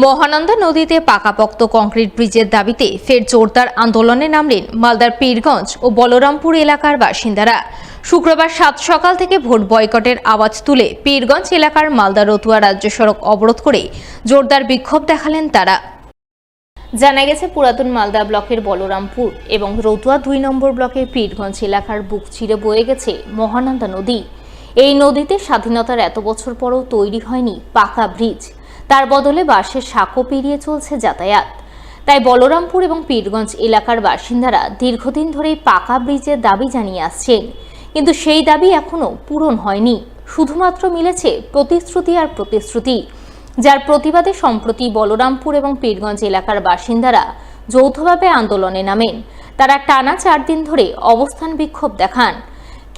মহানন্দা নদীতে পাকাপোক্ত কংক্রিট ব্রিজের দাবিতে ফের জোরদার আন্দোলনে নামলেন মালদার পীরগঞ্জ ও বলরামপুর এলাকার বাসিন্দারা। শুক্রবার ৭ সকাল থেকে ভোট বয়কটের আওয়াজ তুলে পীরগঞ্জ এলাকার মালদা রতুয়া রাজ্য সড়ক অবরোধ করে জোরদার বিক্ষোভ দেখালেন তারা। জানা গেছে, পুরাতন মালদা ব্লকের বলরামপুর এবং রতুয়া ২ নম্বর ব্লকের পীরগঞ্জ এলাকার বুক চিরে বয়ে গেছে মহানন্দা নদী। এই নদীতে স্বাধীনতার এত বছর পরও তৈরি হয়নি পাকা ব্রিজ, তার বদলে বাঁশের সাঁকো পেরিয়ে চলছে যাতায়াত। তাই বলরামপুর এবং পীরগঞ্জ এলাকার বাসিন্দারা দীর্ঘদিন ধরে পাকা ব্রিজের দাবি জানিয়ে আসছেন, কিন্তু সেই দাবি এখনো পূরণ হয়নি। শুধুমাত্র মিলেছে প্রতিশ্রুতি আর প্রতিশ্রুতি, যার প্রতিবাদে সম্প্রতি বলরামপুর এবং পীরগঞ্জ এলাকার বাসিন্দারা যৌথভাবে আন্দোলনে নামেন। তারা টানা ৪ দিন ধরে অবস্থান বিক্ষোভ দেখান,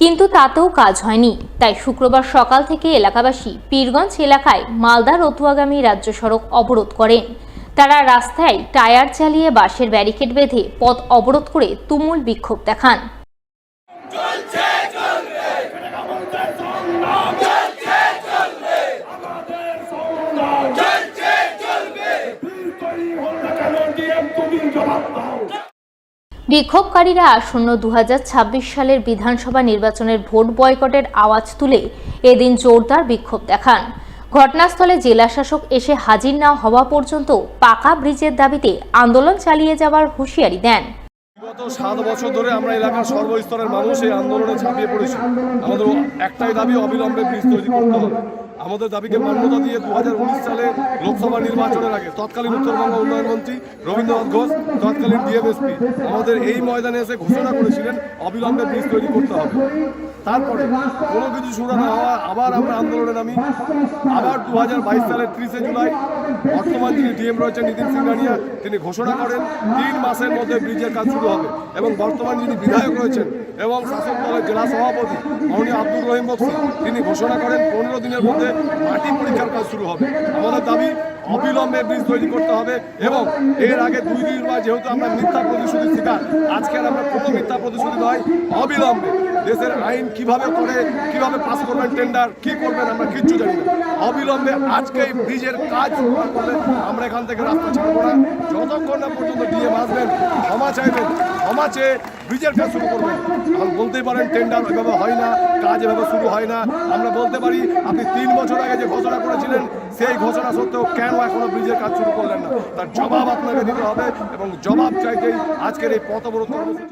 কিন্তু তাতেও কাজ হয়নি। তাই শুক্রবার সকাল থেকে এলাকাবাসী পীরগঞ্জ এলাকায় মালদা রতুয়াগামী রাজ্য সড়ক অবরোধ করেন। তারা রাস্তায় টায়ার চালিয়ে বাঁশের ব্যারিকেড বেঁধে পথ অবরোধ করে তুমুল বিক্ষোভ দেখান। বিক্ষোভকারীরা আসন্ন ২০২৬ সালের বিধানসভা নির্বাচনের ভোট বয়কটের আওয়াজ তুলে এদিন জোরদার বিক্ষোভ দেখান। ঘটনাস্থলে জেলা শাসক এসে হাজির না হওয়া পর্যন্ত পাকা ব্রিজের দাবিতে আন্দোলন চালিয়ে যাওয়ার হুঁশিয়ারি দেন। গত ৭ বছর ধরে আমরা এলাকার সর্বস্তরের মানুষ এই আন্দোলনে ঝাঁপিয়ে পড়েছি। আমাদের একটাই দাবি, অবিলম্বে ব্রিজ তৈরি করতে হবে। আমাদের দাবিকে মান্যতা দিয়ে ২০১৯ সালে লোকসভা নির্বাচনের আগে তৎকালীন উত্তরবঙ্গ উন্নয়ন মন্ত্রী রবীন্দ্রনাথ ঘোষ, তৎকালীন ডিএমএসপি আমাদের এই ময়দানে এসে ঘোষণা করেছিলেন অবিলম্বে ব্রিজ তৈরি করতে হবে। তারপরে কোনো কিছু শুরু না হওয়া আবার আমরা আন্দোলনে নামি। আবার ২০২২ সালের ৩০ জুলাই বর্তমান যিনি ডিএম রয়েছেন নিতিন সিংহানিয়া, তিনি ঘোষণা করেন ৩ মাসের মধ্যে ব্রিজের কাজ শুরু হবে। এবং বর্তমান যিনি বিধায়ক রয়েছেন এবং শাসক দলের জেলা সভাপতি মাননীয় আব্দুর রহিম বক্সি, তিনি ঘোষণা করেন ১৫ দিনের মধ্যে মাটি পরীক্ষার কাজ শুরু হবে। আমাদের দাবি অবিলম্বে ব্রিজ তৈরি করতে হবে। এবং এর আগে ২ দিন যেহেতু আমরা মিথ্যা প্রতিশ্রুতি শিকার, আজকে আমরা কোনো মিথ্যা প্রতিশ্রুতি নয়, অবিলম্বে দেশের আইন কিভাবে করে, কিভাবে পাস করবেন, টেন্ডার কি করবেন আমরা কিচ্ছু জানি না। অবিলম্বে আজকে এই ব্রিজের কাজ করলে আমরা এখান থেকে রাস্তা ছাড়বো না। যতক্ষণ না পর্যন্ত ডিএম আসবেন, ক্ষমা চাইবেন, ক্ষমা চেয়ে ব্রিজের কাজ শুরু করবেন। আপনি বলতেই পারেন টেন্ডার এভাবে হয় না, কাজ এভাবে শুরু হয় না। আমরা বলতে পারি আপনি ৩ বছর আগে যে ঘোষণা করেছিলেন সেই ঘোষণা সত্ত্বেও কেন এখনো ব্রিজের কাজ শুরু করলেন না, তার জবাব আপনাকে দিতে হবে। এবং জবাব চাইতেই আজকের এই পথ অবরোধ কর্মসূচি।